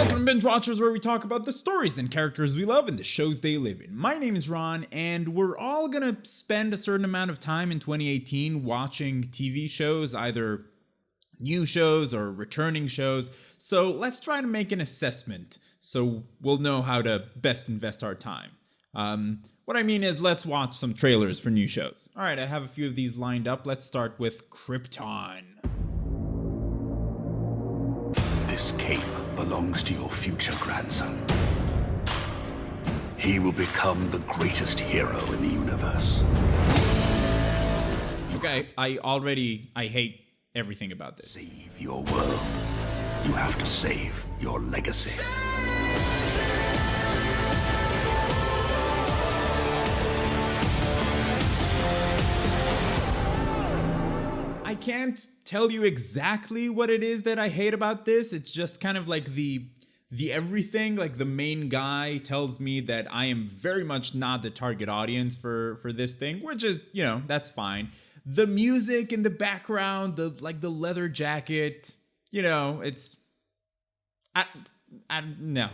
Welcome to Binge Watchers, where we talk about the stories and characters we love and the shows they live in. My name is Ron, and we're all gonna spend a certain amount of time in 2018 watching TV shows, either new shows or returning shows. So let's try to make an assessment so we'll know how to best invest our time. What I mean is, let's watch some trailers for new shows. All right, I have a few of these lined up. Let's start with Krypton. This cape belongs to your future grandson. He will become the greatest hero in the universe. Okay, I hate everything about this. Save your world. You have to save your legacy. I can't tell you exactly what it is that I hate about this. It's just kind of like the everything. Like, the main guy tells me that I am very much not the target audience for this thing, which is, you know, that's fine. The music in the background, the leather jacket, you know, it's no.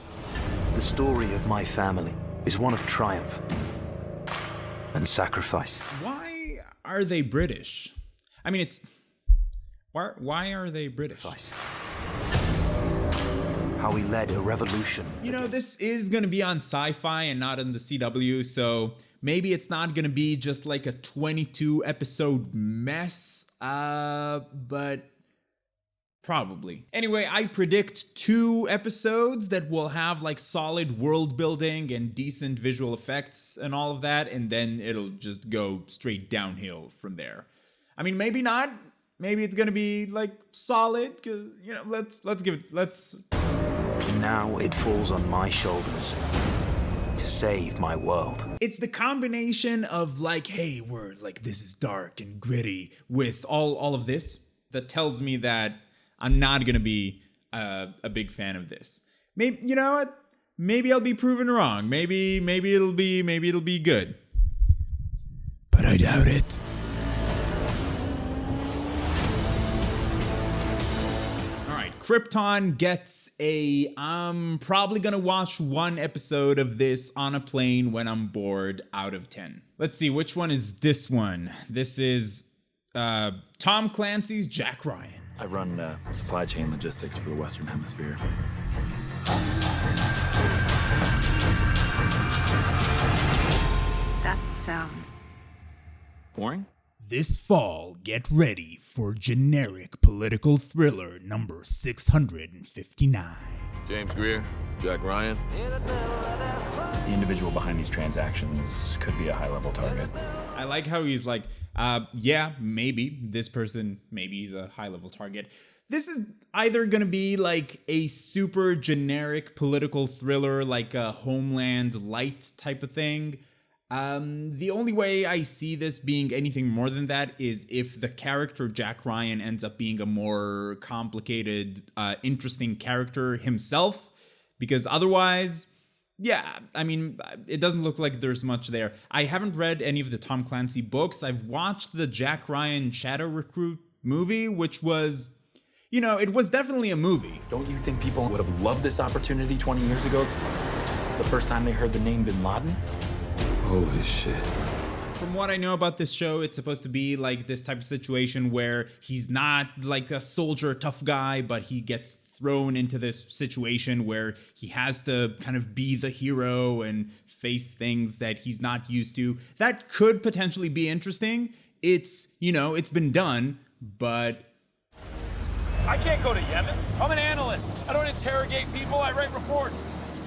The story of my family is one of triumph and sacrifice. Why are they British? I mean, why are they British? How we led a revolution. You know, this is going to be on Sci-Fi and not on the CW, so maybe it's not going to be just like a 22 episode mess, but probably. Anyway, I predict 2 episodes that will have like solid world building and decent visual effects and all of that, and then it'll just go straight downhill from there. I mean, maybe not. Maybe it's gonna be like solid. Cause, you know, let's give it. And now it falls on my shoulders to save my world. It's the combination of like, hey, we're like, this is dark and gritty, with all of this that tells me that I'm not gonna be a big fan of this. Maybe, you know what? Maybe I'll be proven wrong. Maybe it'll be good. But I doubt it. Krypton gets I'm probably gonna watch 1 episode of this on a plane when I'm bored out of 10. Let's see, which one is this one? This is Tom Clancy's Jack Ryan. I run supply chain logistics for the Western Hemisphere. That sounds Boring? This fall, get ready for generic political thriller number 659. James Greer, Jack Ryan. The individual behind these transactions could be a high-level target. I like how he's like, yeah, maybe this person, maybe he's a high-level target. This is either going to be like a super generic political thriller, like a Homeland Light type of thing. The only way I see this being anything more than that is if the character Jack Ryan ends up being a more complicated, interesting character himself, because otherwise, yeah, I mean, it doesn't look like there's much there. I haven't read any of the Tom Clancy books. I've watched the Jack Ryan Shadow Recruit movie, which was, you know, it was definitely a movie. Don't you think people would have loved this opportunity 20 years ago? The first time they heard the name Bin Laden? Holy shit. From what I know about this show, it's supposed to be like this type of situation where he's not like a soldier tough guy, but he gets thrown into this situation where he has to kind of be the hero and face things that he's not used to. That could potentially be interesting. It's, you know, it's been done, but I can't go to Yemen. I'm an analyst. I don't interrogate people, I write reports.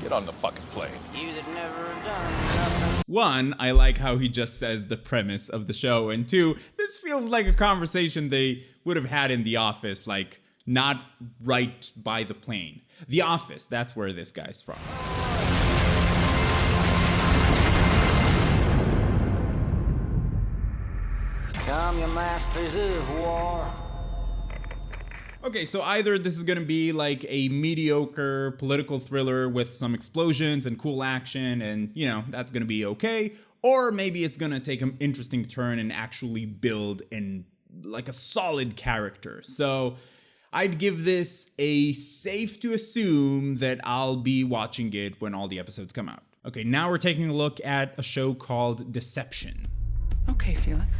Get on the fucking plane. you that never done nothing. 1, I like how he just says the premise of the show, and 2, this feels like a conversation they would have had in the office, like not right by the plane. The Office, that's where this guy's from. Come, you masters of war. Okay, so either this is gonna be like a mediocre political thriller with some explosions and cool action and, you know, that's gonna be okay, or maybe it's gonna take an interesting turn and actually build in like a solid character. So I'd give this a safe to assume that I'll be watching it when all the episodes come out. Okay, now we're taking a look at a show called Deception. Okay, Felix.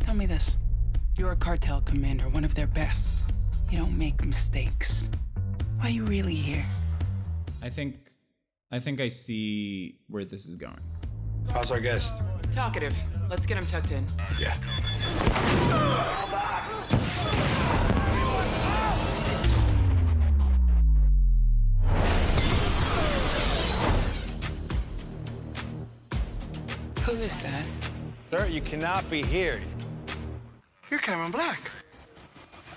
Tell me this. You're a cartel commander, one of their best. You don't make mistakes. Why are you really here? I think I see where this is going. How's our guest? Talkative. Let's get him tucked in. Yeah. Who is that? Sir, you cannot be here. You're Cameron Black.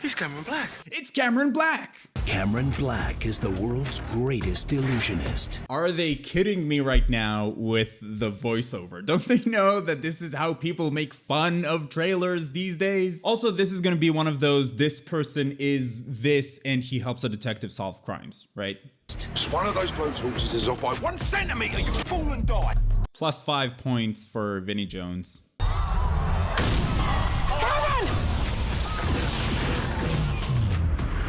He's Cameron Black. It's Cameron Black! Cameron Black is the world's greatest illusionist. Are they kidding me right now with the voiceover? Don't they know that this is how people make fun of trailers these days? Also, this is gonna be one of those, this person is this and he helps a detective solve crimes, right? Just one of those blowtorches is off by 1 centimeter, you fool, and die. Plus 5 points for Vinnie Jones.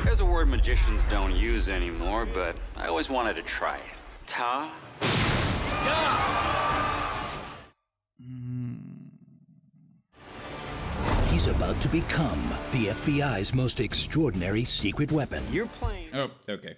There's a word magicians don't use anymore, but I always wanted to try it. Ta. He's about to become the FBI's most extraordinary secret weapon. You're playing. Oh, okay.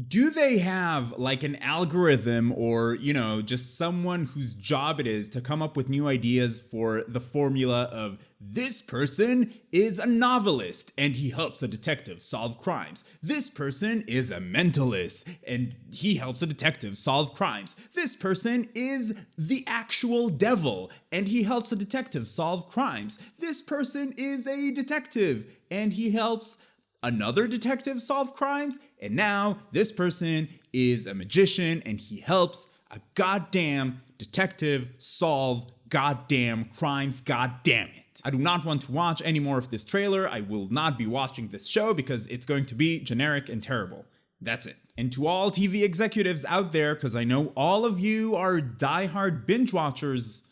Do they have like an algorithm or, you know, just someone whose job it is to come up with new ideas for the formula of this person is a novelist and he helps a detective solve crimes. This person is a mentalist and he helps a detective solve crimes. This person is the actual devil and he helps a detective solve crimes. This person is a detective and he helps another detective solve crimes, and now this person is a magician and he helps a goddamn detective solve goddamn crimes, goddamn it. I do not want to watch any more of this trailer. I will not be watching this show because it's going to be generic and terrible. That's it. And to all TV executives out there, because I know all of you are diehard binge watchers,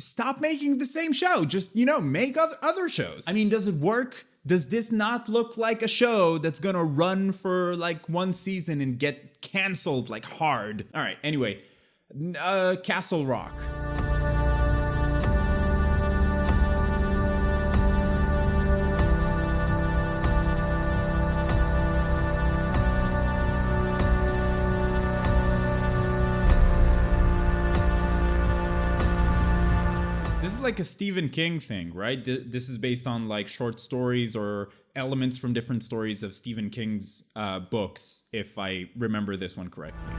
stop making the same show. Just, you know, make other shows. I mean, does it work? Does this not look like a show that's gonna run for like 1 season and get canceled like hard? All right, anyway, Castle Rock. This is like a Stephen King thing, right? This is based on like short stories or elements from different stories of Stephen King's books, if I remember this one correctly.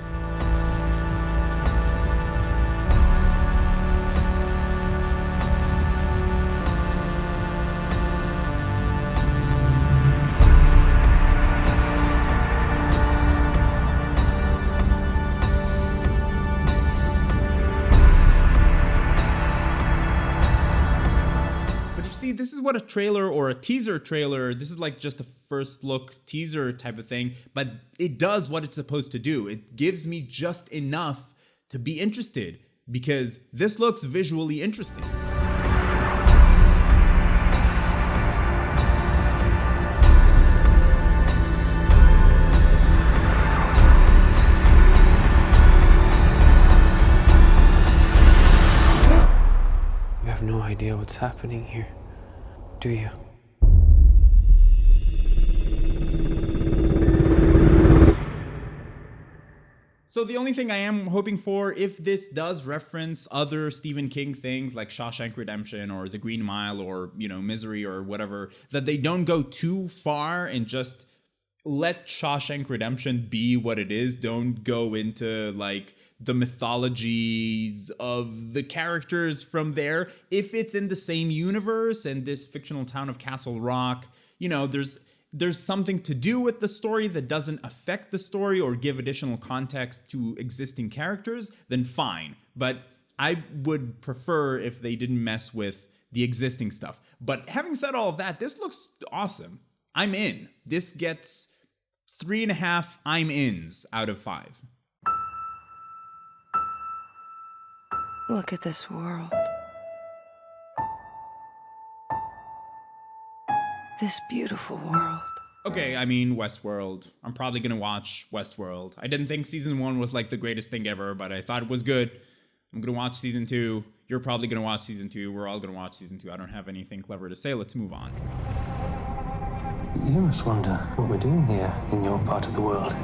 See, this is what a trailer or a teaser trailer, this is like just a first look teaser type of thing, but it does what it's supposed to do. It gives me just enough to be interested because this looks visually interesting. You have no idea what's happening here, do you? So the only thing I am hoping for, if this does reference other Stephen King things like Shawshank Redemption or The Green Mile or, you know, Misery or whatever, that they don't go too far and just let Shawshank Redemption be what it is. Don't go into like the mythologies of the characters from there. If it's in the same universe and this fictional town of Castle Rock, you know, there's something to do with the story that doesn't affect the story or give additional context to existing characters, then fine. But I would prefer if they didn't mess with the existing stuff. But having said all of that, this looks awesome. I'm in. This gets 3.5 I'm ins out of 5. Look at this world. this beautiful world. Okay, I mean, Westworld. I'm probably gonna watch Westworld. I didn't think season 1 was like the greatest thing ever, but I thought it was good. I'm gonna watch season 2. You're probably gonna watch season 2. We're all gonna watch season 2. I don't have anything clever to say. Let's move on. You must wonder what we're doing here in your part of the world.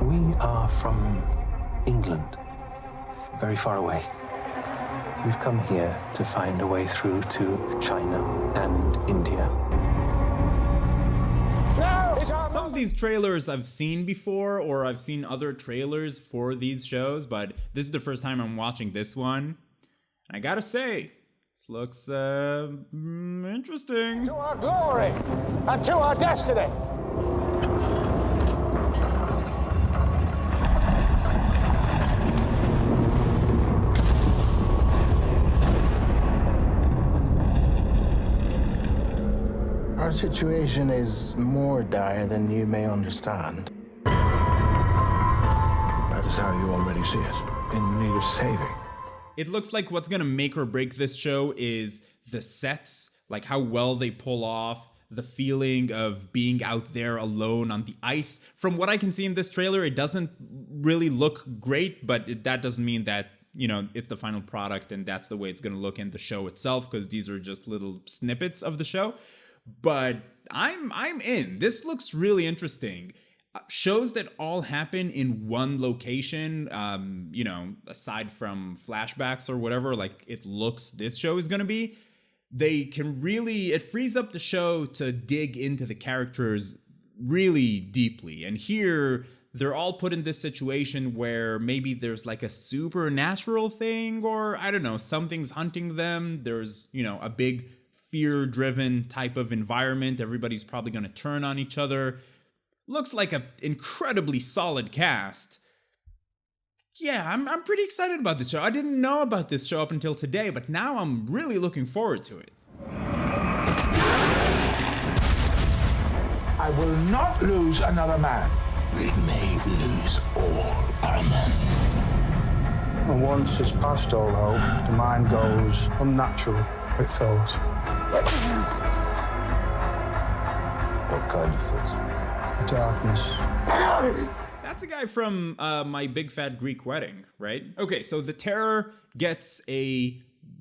We are from England, very far away. We've come here to find a way through to China and India. Some of these trailers I've seen before, or I've seen other trailers for these shows, but this is the first time I'm watching this one. And I gotta say, this looks interesting. To our glory and to our destiny. Our situation is more dire than you may understand. That is how you already see it. In need of saving. It looks like what's gonna make or break this show is the sets, like how well they pull off the feeling of being out there alone on the ice. From what I can see in this trailer, it doesn't really look great, but that doesn't mean that, you know, it's the final product and that's the way it's gonna look in the show itself, because these are just little snippets of the show. But I'm in. This looks really interesting. Shows that all happen in one location, you know, aside from flashbacks or whatever, like it looks this show is gonna be, they can really, it frees up the show to dig into the characters really deeply. And here, they're all put in this situation where maybe there's like a supernatural thing, or I don't know, something's hunting them. There's, you know, a big fear-driven type of environment. Everybody's probably gonna turn on each other. Looks like an incredibly solid cast. Yeah, I'm pretty excited about this show. I didn't know about this show up until today, but now I'm really looking forward to it. I will not lose another man. We may lose all our men. And once it's past all hope, the mind goes unnatural with thoughts. What kind of thoughts? The darkness. That's a guy from My Big Fat Greek Wedding, right? Okay, so The Terror gets a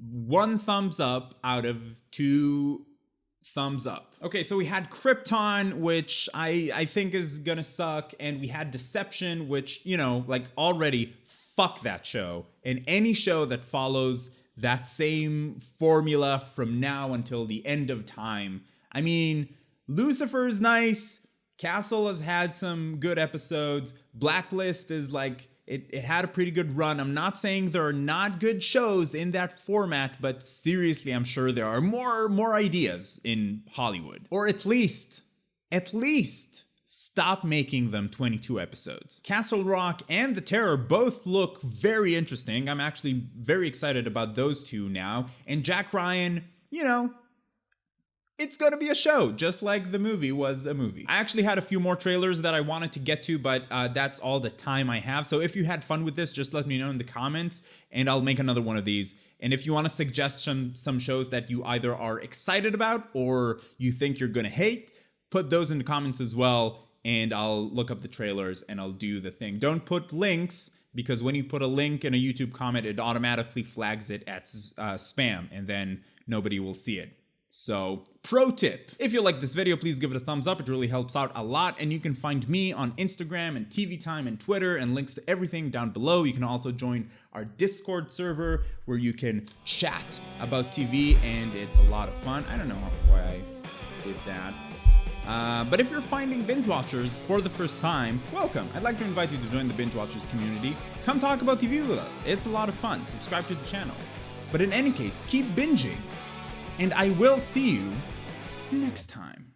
1 thumbs up out of 2 thumbs up. Okay, so we had Krypton, which I think is gonna suck, and we had Deception, which, you know, like already, fuck that show. And any show that follows that same formula from now until the end of time. I mean, Lucifer's nice. Castle has had some good episodes. Blacklist is like, it had a pretty good run. I'm not saying there are not good shows in that format, but seriously, I'm sure there are more ideas in Hollywood. Or at least, stop making them 22 episodes. Castle Rock and The Terror both look very interesting. I'm actually very excited about those two now. And Jack Ryan, you know, it's gonna be a show, just like the movie was a movie. I actually had a few more trailers that I wanted to get to, but that's all the time I have. So if you had fun with this, just let me know in the comments, and I'll make another one of these. And if you want to suggest some shows that you either are excited about or you think you're gonna hate, put those in the comments as well, and I'll look up the trailers and I'll do the thing. Don't put links, because when you put a link in a YouTube comment, it automatically flags it as spam, and then nobody will see it. So, pro tip, if you like this video, please give it a thumbs up. It really helps out a lot. And you can find me on Instagram and TV Time and Twitter, and links to everything down below. You can also join our Discord server where you can chat about TV, and it's a lot of fun. I don't know why I did that. But if you're finding binge watchers for the first time, welcome. I'd like to invite you to join the binge watchers community. Come talk about TV with us. It's a lot of fun. Subscribe to the channel. But in any case, keep binging. And I will see you next time.